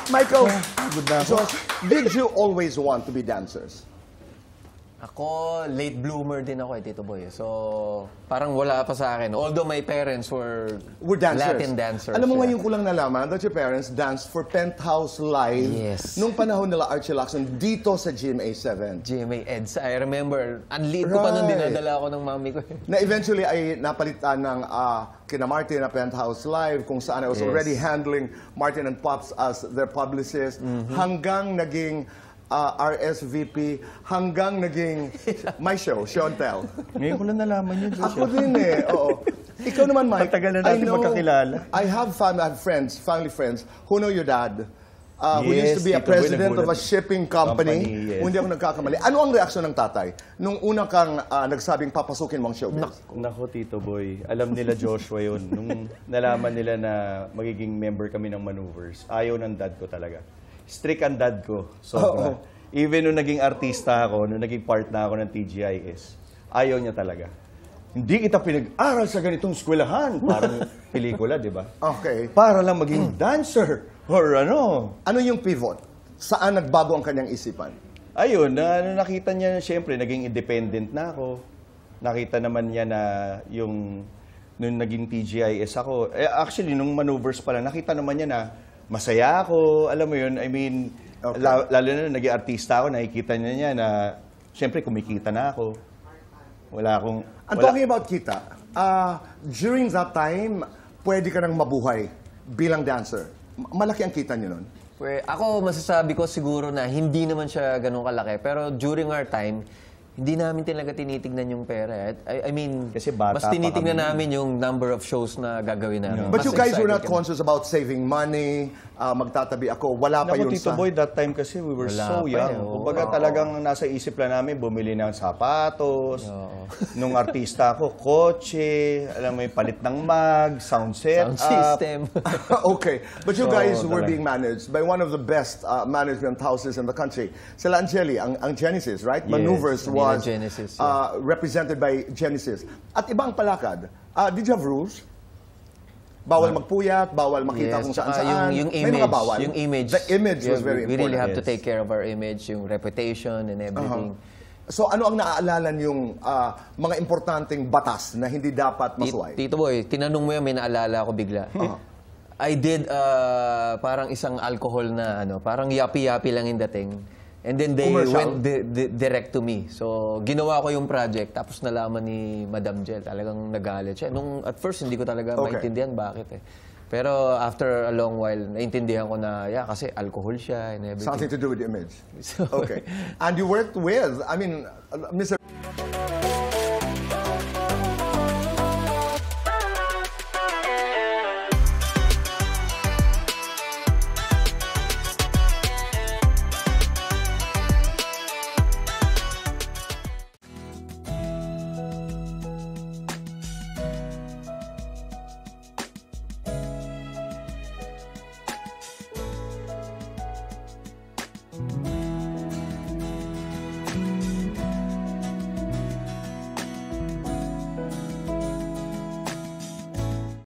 Michael, Good na so, ako. did you always want to be dancers? Ako, late bloomer din ako Tito Boy. So, parang wala pa sa akin. Although my parents were Dancers. Latin dancers. Alam mo, yeah. ngayon ko lang nalaman that your parents danced for Penthouse Live Yes. nung panahon nila Archie Lacson dito sa GMA7. GMA EDSA. I remember, ang liit ko pa nung Right. dinadala ako ng mami ko. Na eventually ay napalitan ng kina Martin na Penthouse Live kung saan I was Yes. already handling Martin and Pops as their publicist hanggang naging RSVP, hanggang naging my show and Tell. Ngayon ko lang nalaman yun, Josh. Ako din eh, oo. Ikaw naman, Mike. Matagal na natin I know, magkakilala. I have family friends who know your dad. Who Yes, used to be a Tito Boy, president of a nagulat. shipping company. Yes. Kung hindi ako nagkakamali. Ano ang reaksyon ng tatay nung una kang nagsabing papasukin mong showbiz? Nako, Tito Boy. Alam nila Joshua yun. Nung nalaman nila na magiging member kami ng Maneuvers, ayaw ng dad ko talaga. Strict ang dad ko. Sobra. Even nung naging artista ako, nung naging part na ako ng TGIS, ayaw niya talaga. Hindi kita pinag-aral sa ganitong eskwelahan. Parang pelikula, di ba? Okay. Para lang maging dancer. Or ano. Ano yung pivot? Saan nagbago ang kanyang isipan? Ayun, nakita niya, siyempre, naging independent na ako. Nakita naman niya na yung, nung naging TGIS ako, actually, nung Maneuvers pa lang, nakita naman niya na masaya ako, alam mo yun, I mean, Okay. lalo na naging artista ako, nakikita niya na, siyempre, kumikita na ako. Wala akong... And talking about kita, during that time, pwede ka nang mabuhay bilang dancer. Malaki ang kita niyo nun? Ako, masasabi ko siguro na hindi naman siya ganun kalaki. Pero during our time, hindi namin talaga tinitignan yung pera. I mean, Kasi bata mas pa tinitignan kami. namin yung number of shows na gagawin namin. But Mas you guys were excited not kami. conscious about saving money, magtatabi ako, wala pa Naku, yun Tito sa... Boy, that time kasi we were Wala so pa young. eh, oo. Kumbaga talagang nasa isip lang namin, bumili ng sapatos. Nung artista ako, kotse, alam mo yung palit ng mag, sound set Sound system. Okay. But you So, guys were talaga. being managed by one of the best management houses in the country. Sila Angeli, ang Genesis, right? Yes, Maneuvers Manila was Genesis, represented by Genesis. At ibang palakad, did you have rules? Bawal magpuyat, bawal makita kung tsaka saan-saan. Yung May image, mga bawal. yung image. The image was Yeah, very we important. really have to Yes. take care of our image, yung reputation and everything. So ano ang naaalala yung mga importanteng batas na hindi dapat masuway? Tito Boy, tinanong mo yan, may naalala ako bigla. I did parang isang alcohol na parang yapi-yapi lang yung dating. And then they Commercial? went direct to me. So, ginawa ko yung project, tapos nalaman ni Madam Jel, talagang nagalit siya. At first, hindi ko talaga Okay. maintindihan bakit eh. Pero after a long while, naintindihan ko na, kasi alcohol siya and everything. Something to do with the image. So- Okay. And you worked with, I mean, Mr.